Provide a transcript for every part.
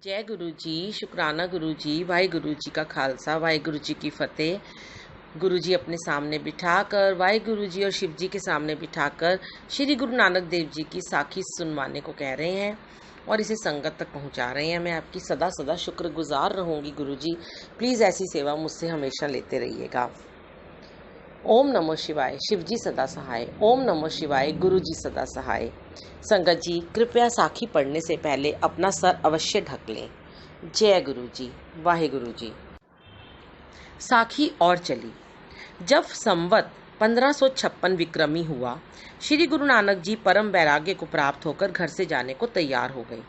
जय गुरु जी, शुक्राना गुरु जी, भाई गुरु जी का खालसा, भाई गुरु जी की फतेह। गुरु जी अपने सामने बिठाकर, वाहे गुरु जी और शिव जी के सामने बिठाकर श्री गुरु नानक देव जी की साखी सुनवाने को कह रहे हैं और इसे संगत तक पहुंचा रहे हैं। मैं आपकी सदा सदा शुक्रगुजार रहूंगी गुरु जी। प्लीज़ ऐसी सेवा मुझसे हमेशा लेते रहिएगा। ओम नमो शिवाय, शिव जी सदा सहाय। ओम नमो शिवाय, गुरु जी सदा सहाय। संगत जी, कृपया साखी पढ़ने से पहले अपना सर अवश्य ढक लें। जय गुरु जी, वाहे गुरु जी। साखी और चली। जब संवत 1556 विक्रमी हुआ, श्री गुरु नानक जी परम वैराग्य को प्राप्त होकर घर से जाने को तैयार हो गए।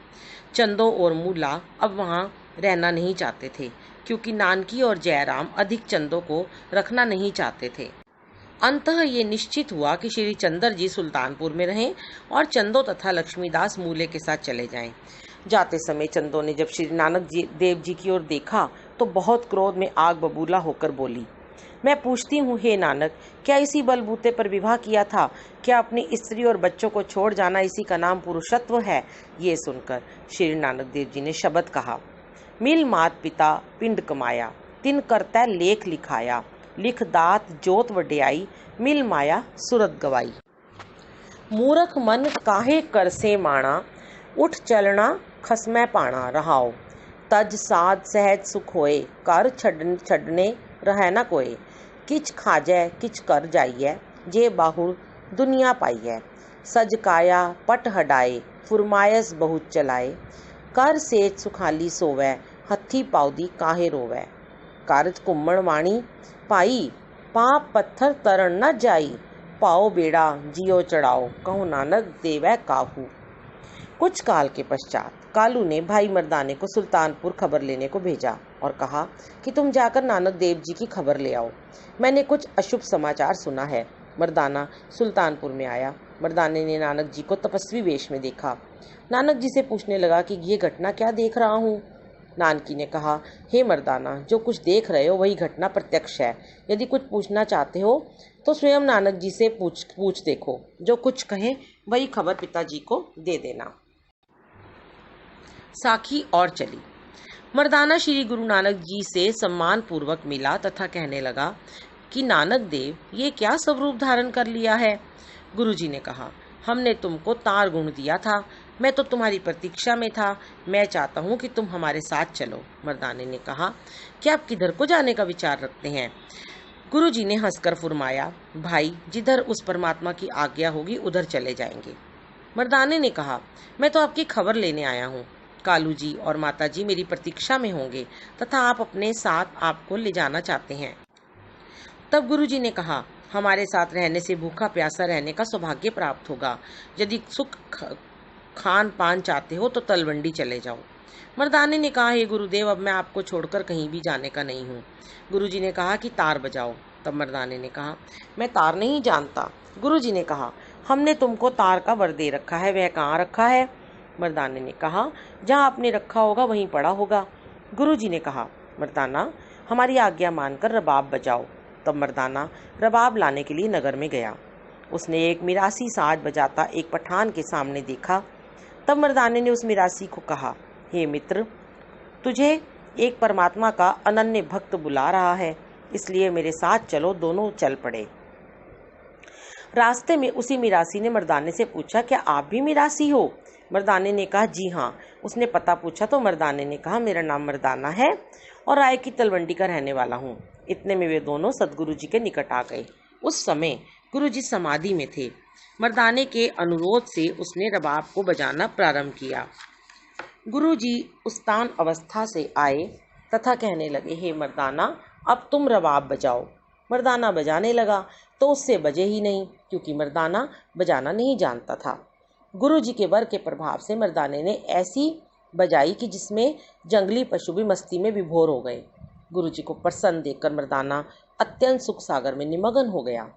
चंदो और मूला अब वहां रहना नहीं चाहते थे, क्योंकि नानकी और जयराम अधिक चंदों को रखना नहीं चाहते थे। अंततः ये निश्चित हुआ कि श्री चंदर जी सुल्तानपुर में रहें और चंदो तथा लक्ष्मीदास मूले के साथ चले जाएं। जाते समय चंदो ने जब श्री नानक देव जी की ओर देखा तो बहुत क्रोध में आग बबूला होकर बोली, मैं पूछती हूँ हे नानक, क्या इसी बलबूते पर विवाह किया था? क्या अपनी स्त्री और बच्चों को छोड़ जाना इसी का नाम पुरुषत्व है? ये सुनकर श्री नानक देव जी ने शब्द कहा, मिल मात पिता पिंड कमाया, तिन करता लेख लिखाया, लिख दात जोत वड्याई, मिल माया सुरत गवाई। मूरख मन काहे कर से माणा, उठ चलना खसमै पाणा रहाओ, तज साध सहज सुख होए, कर छड़ने रह न कोय, किच खाजै किच कर जाइए, जे बाहुर दुनिया पाइए, सज काया पट हडाए, फुरमायस बहुत चलाए, कर सेज सुखाली सोवै, हथी पाउदी काहे रोवै, कारज कुम्मण वाणी पाई, पाप पत्थर तरन न जाई, पाओ बेड़ा जियो चढ़ाओ, कहो नानक देवै काहू। कुछ काल के पश्चात कालू ने भाई मर्दाने को सुल्तानपुर खबर लेने को भेजा और कहा कि तुम जाकर नानक देव जी की खबर ले आओ, मैंने कुछ अशुभ समाचार सुना है। मर्दाना सुल्तानपुर में आया। मर्दाने ने नानक जी को तपस्वी वेश में देखा। नानक जी से पूछने लगा कि ये घटना क्या देख रहा हूँ। नानकी ने कहा, हे मर्दाना, जो कुछ देख रहे हो वही घटना प्रत्यक्ष है। यदि कुछ पूछना चाहते हो तो स्वयं नानक जी से पूछ देखो, जो कुछ कहे वही खबर पिताजी को दे देना। साखी और चली। मर्दाना श्री गुरु नानक जी से सम्मान पूर्वक मिला तथा कहने लगा कि नानक देव, ये क्या स्वरूप धारण कर लिया है? गुरु जी ने कहा, हमने तुमको तार गुण दिया था, मैं तो तुम्हारी प्रतीक्षा में था, मैं चाहता हूँ कि तुम हमारे साथ चलो। मर्दाने ने कहा, क्या आप किधर को जाने का विचार रखते हैं? गुरु जी ने हंसकर फुरमाया, भाई, जिधर उस परमात्मा की आज्ञा होगी उधर चले जाएंगे। मर्दाने ने कहा, मैं तो आपकी खबर लेने आया हूँ। कालू जी और माता जी मेरी प्रतीक्षा में होंगे तथा आप अपने साथ आपको ले जाना चाहते हैं। तब गुरु जी ने कहा, हमारे साथ रहने से भूखा प्यासा रहने का सौभाग्य प्राप्त होगा। यदि सुख खान पान चाहते हो तो तलवंडी चले जाओ। मर्दाने ने कहा, हे गुरुदेव, अब मैं आपको छोड़कर कहीं भी जाने का नहीं हूँ। गुरु जी ने कहा कि तार बजाओ। तब मर्दाने ने कहा, मैं तार नहीं जानता। गुरु जी ने कहा, हमने तुमको तार का वर दे रखा है, वह कहाँ रखा है? मर्दाने ने कहा, जहाँ आपने रखा होगा वहीं पड़ा होगा। गुरु जी ने कहा, मर्दाना, हमारी आज्ञा मानकर रबाब बजाओ। तब मर्दाना रबाब लाने के लिए नगर में गया। उसने एक मिरासी साज बजाता एक पठान के सामने देखा। तब मर्दाने ने उस मिरासी को कहा, हे मित्र, तुझे एक परमात्मा का अनन्य भक्त बुला रहा है, इसलिए मेरे साथ चलो। दोनों चल पड़े। रास्ते में उसी मिरासी ने मर्दाने से पूछा, क्या आप भी मिरासी हो? मर्दाने ने कहा, जी हाँ। उसने पता पूछा तो मर्दाने ने कहा, मेरा नाम मर्दाना है और राय की तलवंडी का रहने वाला हूँ। इतने में वे दोनों सदगुरु जी के निकट आ गए। उस समय गुरु जी समाधि में थे। मर्दाने के अनुरोध से उसने रबाब को बजाना प्रारंभ किया। गुरु जी उस्तान अवस्था से आए तथा कहने लगे, हे मर्दाना, अब तुम रबाब बजाओ। मर्दाना बजाने लगा तो उससे बजे ही नहीं, क्योंकि मर्दाना बजाना नहीं जानता था। गुरु जी के वर के प्रभाव से मर्दाने ने ऐसी बजाई कि जिसमें जंगली पशु भी मस्ती में विभोर हो गए। गुरु जी को प्रसन्न देखकर मर्दाना अत्यंत सुख सागर में निमग्न हो गया।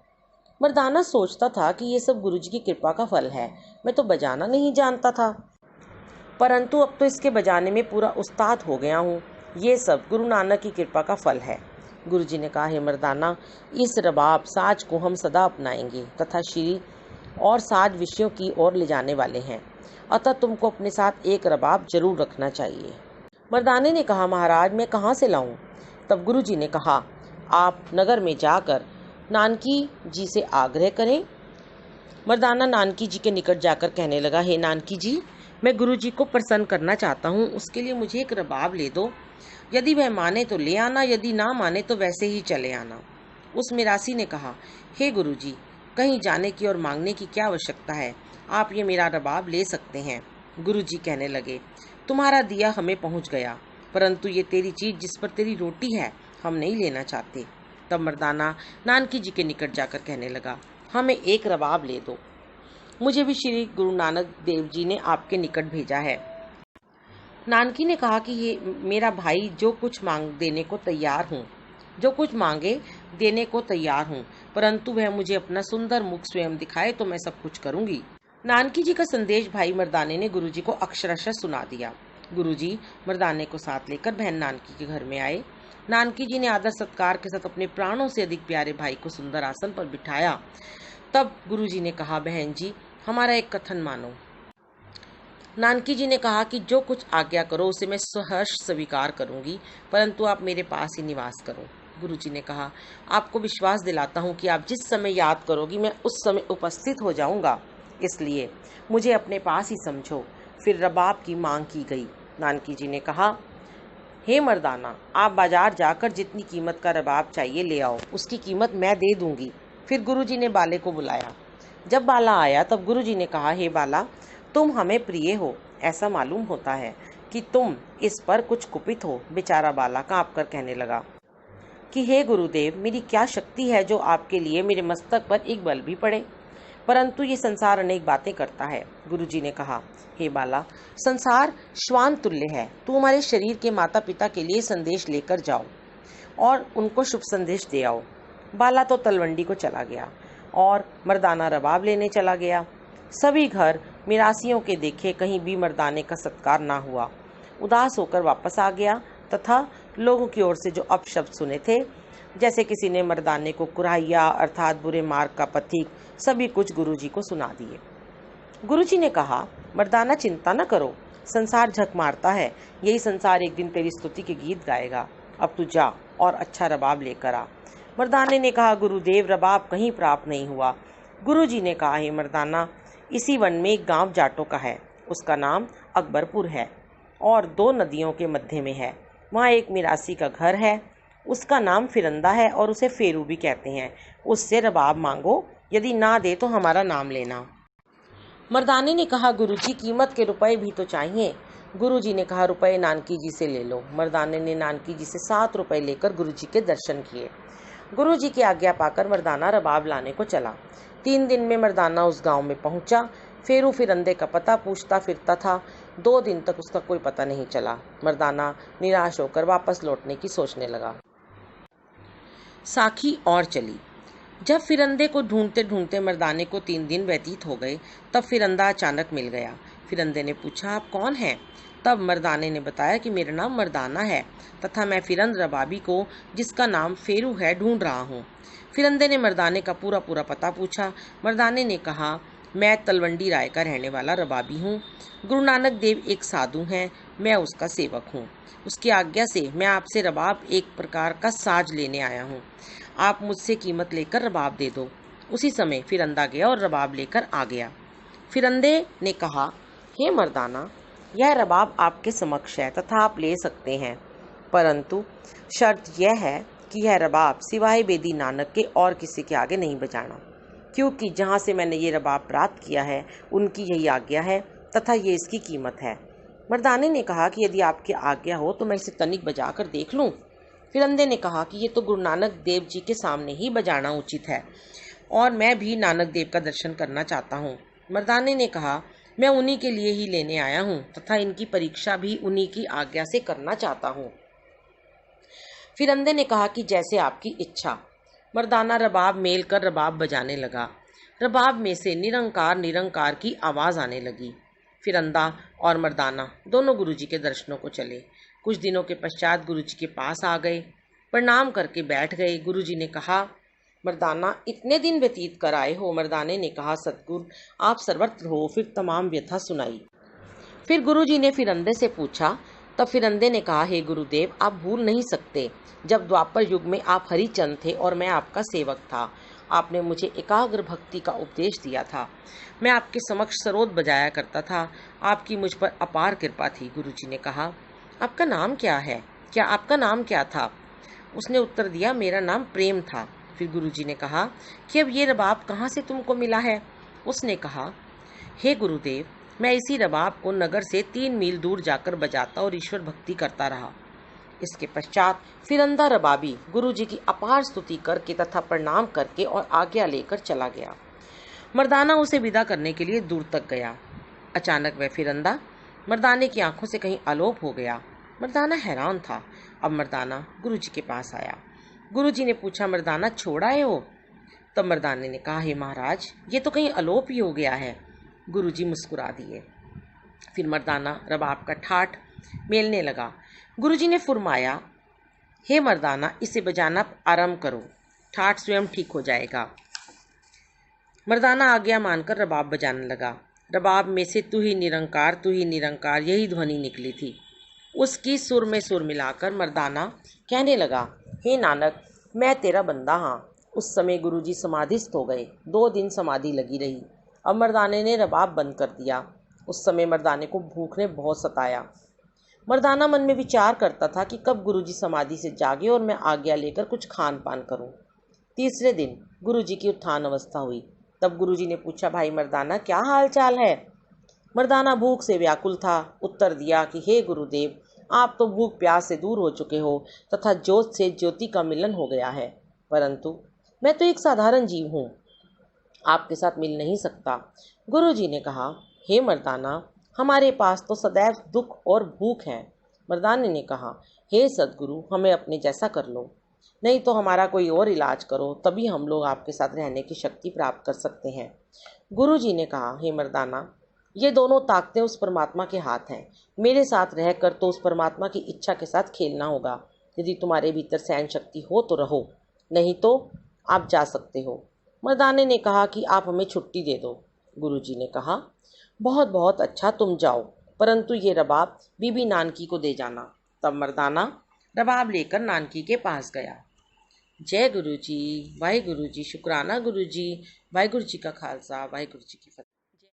मर्दाना सोचता था कि ये सब गुरु जी की कृपा का फल है, मैं तो बजाना नहीं जानता था, परंतु अब तो इसके बजाने में पूरा उस्ताद हो गया हूँ। ये सब गुरु नानक की कृपा का फल है। गुरु जी ने कहा, हे मर्दाना, इस रबाब साज को हम सदा अपनाएंगे तथा श्री और साज विषयों की ओर ले जाने वाले हैं, अतः तुमको अपने साथ एक रबाब जरूर रखना चाहिए। मर्दाने ने कहा, महाराज मैं कहाँ से लाऊं? तब गुरुजी ने कहा, आप नगर में जाकर नानकी जी से आग्रह करें। मर्दाना नानकी जी के निकट जाकर कहने लगा, हे नानकी जी, मैं गुरुजी को प्रसन्न करना चाहता हूँ, उसके लिए मुझे एक रबाब ले दो। यदि वह माने तो ले आना, यदि ना माने तो वैसे ही चले आना। उस मिरासी ने कहा, हे गुरुजी, कहीं जाने की और मांगने की क्या आवश्यकता है, आप ये मेरा रबाब ले सकते हैं। गुरुजी कहने लगे, तुम्हारा दिया हमें पहुंच गया, परंतु ये तेरी चीज जिस पर तेरी रोटी है हम नहीं लेना चाहते। तब मर्दाना नानकी जी के निकट जाकर कहने लगा, हमें एक रबाब ले दो, मुझे भी श्री गुरु नानक देव जी ने आपके निकट भेजा है। नानकी ने कहा कि ये मेरा भाई जो कुछ देने को तैयार हूँ, जो कुछ मांगे देने को तैयार हूँ, परंतु वह मुझे अपना सुंदर मुख स्वयं दिखाए तो मैं सब कुछ करूंगी। नानकी जी का संदेश भाई मर्दाने ने गुरुजी को अक्षरशः सुना दिया। गुरुजी मर्दाने को साथ लेकर बहन नानकी के घर में आए। नानकी जी ने आदर सत्कार के साथ अपने प्राणों से अधिक प्यारे भाई को सुंदर आसन पर बिठाया। तब गुरुजी ने कहा, बहन जी हमारा एक कथन मानो। नानकी जी ने कहा कि जो कुछ आज्ञा करो उसे मैं सहर्ष स्वीकार करूंगी, परंतु आप मेरे पास ही निवास करो। गुरुजी ने कहा, आपको विश्वास दिलाता हूँ कि आप जिस समय याद करोगी मैं उस समय उपस्थित हो जाऊंगा, इसलिए मुझे अपने पास ही समझो। फिर रबाब की मांग की गई। नानकी जी ने कहा, हे मर्दाना, आप बाजार जाकर जितनी कीमत का रबाब चाहिए ले आओ, उसकी कीमत मैं दे दूंगी। फिर गुरुजी ने बाले को बुलाया। जब बाला आया तब गुरुजी ने कहा, हे बाला, तुम हमें प्रिय हो, ऐसा मालूम होता है कि तुम इस पर कुछ कुपित हो। बेचारा बाला कांप कर कहने लगा कि हे गुरुदेव, मेरी क्या शक्ति है जो आपके लिए मेरे मस्तक पर एक बल भी पड़े, परंतु ये संसार अनेक बातें करता है। गुरुजी ने कहा, हे बाला, संसार श्वान तुल्य है, तू हमारे शरीर के माता पिता के लिए संदेश लेकर जाओ और उनको शुभ संदेश दे आओ। बाला तो तलवंडी को चला गया और मर्दाना रबाब लेने चला गया। सभी घर मिरासियों के देखे कहीं भी मर्दाने का सत्कार ना हुआ। उदास होकर वापस आ गया तथा लोगों की ओर से जो अपशब्द सुने थे, जैसे किसी ने मर्दाने को कुराहिया अर्थात बुरे मार्ग का पथिक, सभी कुछ गुरुजी को सुना दिए। गुरुजी ने कहा, मर्दाना चिंता न करो, संसार झक मारता है, यही संसार एक दिन तेरी स्तुति के गीत गाएगा। अब तू जा और अच्छा रबाब लेकर आ। मर्दाने ने कहा, गुरुदेव रबाब कहीं प्राप्त नहीं हुआ। गुरुजी ने कहा, हे मर्दाना, इसी वन में एक गांव जाटों का है, उसका नाम अकबरपुर है और 2 नदियों के मध्य में है। वहाँ एक मिरासी का घर है, उसका नाम फिरंदा है और उसे फेरू भी कहते हैं। उससे रबाब मांगो, यदि ना दे तो हमारा नाम लेना। मर्दाने ने कहा, गुरुजी कीमत के रुपए भी तो चाहिए। गुरुजी ने कहा, रुपए नानकी जी से ले लो। मर्दाने ने नानकी जी से 7 रुपए लेकर गुरुजी के दर्शन किए। गुरुजी की आज्ञा पाकर मर्दाना रबाब लाने को चला। 3 दिन में मर्दाना उस गांव में पहुंचा। फेरू फिरंदे का पता पूछता फिरता था। 2 दिन तक उसका कोई पता नहीं चला। मर्दाना निराश होकर वापस लौटने की सोचने लगा। साखी और चली। जब फिरंदे को ढूंढते ढूंढते मर्दाने को 3 दिन व्यतीत हो गए, तब फिरंदा अचानक मिल गया। फिरंदे ने पूछा, आप कौन हैं? तब मर्दाने ने बताया कि मेरा नाम मर्दाना है तथा मैं फिरंद रबाबी को, जिसका नाम फेरू है, ढूंढ रहा हूँ। फिरंदे ने मर्दाने का पूरा पता पूछा। मर्दाने ने कहा, मैं तलवंडी राय का रहने वाला रबाबी हूँ। गुरु नानक देव एक साधु हैं, मैं उसका सेवक हूँ। उसकी आज्ञा से मैं आपसे रबाब एक प्रकार का साज लेने आया हूँ। आप मुझसे कीमत लेकर रबाब दे दो। उसी समय फिरंदा गया और रबाब लेकर आ गया। फिरंदे ने कहा, हे मर्दाना, यह रबाब आपके समक्ष है तथा आप ले सकते हैं, परंतु शर्त यह है कि यह रबाब सिवाय बेदी नानक के और किसी के आगे नहीं बजाना, क्योंकि जहाँ से मैंने ये रबाब प्राप्त किया है उनकी यही आज्ञा है तथा ये इसकी कीमत है। मर्दाने ने कहा कि यदि आपकी आज्ञा हो तो मैं इसे तनिक बजाकर देख लूं। फिरंदे ने कहा कि ये तो गुरु नानक देव जी के सामने ही बजाना उचित है और मैं भी नानक देव का दर्शन करना चाहता हूँ। मर्दाने ने कहा, मैं उन्हीं के लिए ही लेने आया हूँ तथा इनकी परीक्षा भी उन्हीं की आज्ञा से करना चाहता हूँ। फिरंदे ने कहा कि जैसे आपकी इच्छा। मर्दाना रबाब मेल कर रबाब बजाने लगा। रबाब में से निरंकार निरंकार की आवाज़ आने लगी। फिरंदा और मर्दाना दोनों गुरुजी के दर्शनों को चले। कुछ दिनों के पश्चात गुरुजी के पास आ गए, प्रणाम करके बैठ गए। गुरुजी ने कहा, मर्दाना, इतने दिन व्यतीत कर आए हो। मर्दाने ने कहा, सतगुरु आप सर्वत्र हो। फिर तमाम व्यथा सुनाई। फिर गुरुजी ने फिरंदे से पूछा, तब फिरंदे ने कहा, हे गुरुदेव, आप भूल नहीं सकते, जब द्वापर युग में आप हरिचंद थे और मैं आपका सेवक था। आपने मुझे एकाग्र भक्ति का उपदेश दिया था। मैं आपके समक्ष सरोद बजाया करता था। आपकी मुझ पर अपार कृपा थी। गुरुजी ने कहा, आपका नाम क्या है? क्या आपका नाम क्या था? उसने उत्तर दिया, मेरा नाम प्रेम था। फिर गुरुजी ने कहा कि अब ये रबाब कहाँ से तुमको मिला है? उसने कहा, हे गुरुदेव, मैं इसी रबाब को नगर से 3 मील दूर जाकर बजाता और ईश्वर भक्ति करता रहा। इसके पश्चात फिरंदा रबाबी गुरुजी की अपार स्तुति करके तथा प्रणाम करके और आज्ञा लेकर चला गया। मर्दाना उसे विदा करने के लिए दूर तक गया। अचानक वह फिरंदा मर्दाने की आंखों से कहीं अलोप हो गया। मर्दाना हैरान था। अब मर्दाना गुरुजी के पास आया। गुरुजी ने पूछा, मर्दाना छोड़ आए हो? तब मर्दाने ने कहा, हे महाराज, ये तो कहीं अलोप ही हो गया है। गुरुजी मुस्कुरा दिए। फिर मर्दाना रबाब का ठाठ मेलने लगा। गुरुजी ने फुरमाया, हे मर्दाना, इसे बजाना आरंभ करो, ठाठ स्वयं ठीक हो जाएगा। मर्दाना आज्ञा मानकर रबाब बजाने लगा। रबाब में से तू ही निरंकार यही ध्वनि निकली थी। उसकी सुर में सुर मिलाकर मर्दाना कहने लगा, हे नानक, मैं तेरा बंदा हाँ। उस समय गुरुजी समाधिस्थ हो गए। 2 दिन समाधि लगी रही। अब मर्दाने ने रबाब बंद कर दिया। उस समय मर्दाने को भूख ने बहुत सताया। मर्दाना मन में विचार करता था कि कब गुरुजी समाधि से जागे और मैं आज्ञा लेकर कुछ खान पान करूं। तीसरे दिन गुरुजी की उत्थान अवस्था हुई। तब गुरुजी ने पूछा, भाई मर्दाना, क्या हाल चाल है? मर्दाना भूख से व्याकुल था। उत्तर दिया कि हे गुरुदेव, आप तो भूख प्यास से दूर हो चुके हो तथा ज्योत से ज्योति का मिलन हो गया है, परंतु मैं तो एक साधारण जीव हूँ, आपके साथ मिल नहीं सकता। गुरुजी ने कहा, हे मर्दाना, हमारे पास तो सदैव दुख और भूख है। मर्दाने ने कहा, हे सद्गुरु, हमें अपने जैसा कर लो, नहीं तो हमारा कोई और इलाज करो, तभी हम लोग आपके साथ रहने की शक्ति प्राप्त कर सकते हैं। गुरुजी ने कहा, हे मर्दाना, ये दोनों ताकतें उस परमात्मा के हाथ हैं। मेरे साथ रहकर तो उस परमात्मा की इच्छा के साथ खेलना होगा। यदि तुम्हारे भीतर सहन शक्ति हो तो रहो, नहीं तो आप जा सकते हो। मर्दाने ने कहा कि आप हमें छुट्टी दे दो। गुरुजी ने कहा, बहुत बहुत अच्छा, तुम जाओ, परंतु ये रबाब बीबी नानकी को दे जाना। तब मर्दाना रबाब लेकर नानकी के पास गया। जय गुरु जी, वाहिगुरु जी, शुक्राना गुरु जी, वाहिगुरु जी का खालसा, वाहिगुरु जी की फतेह।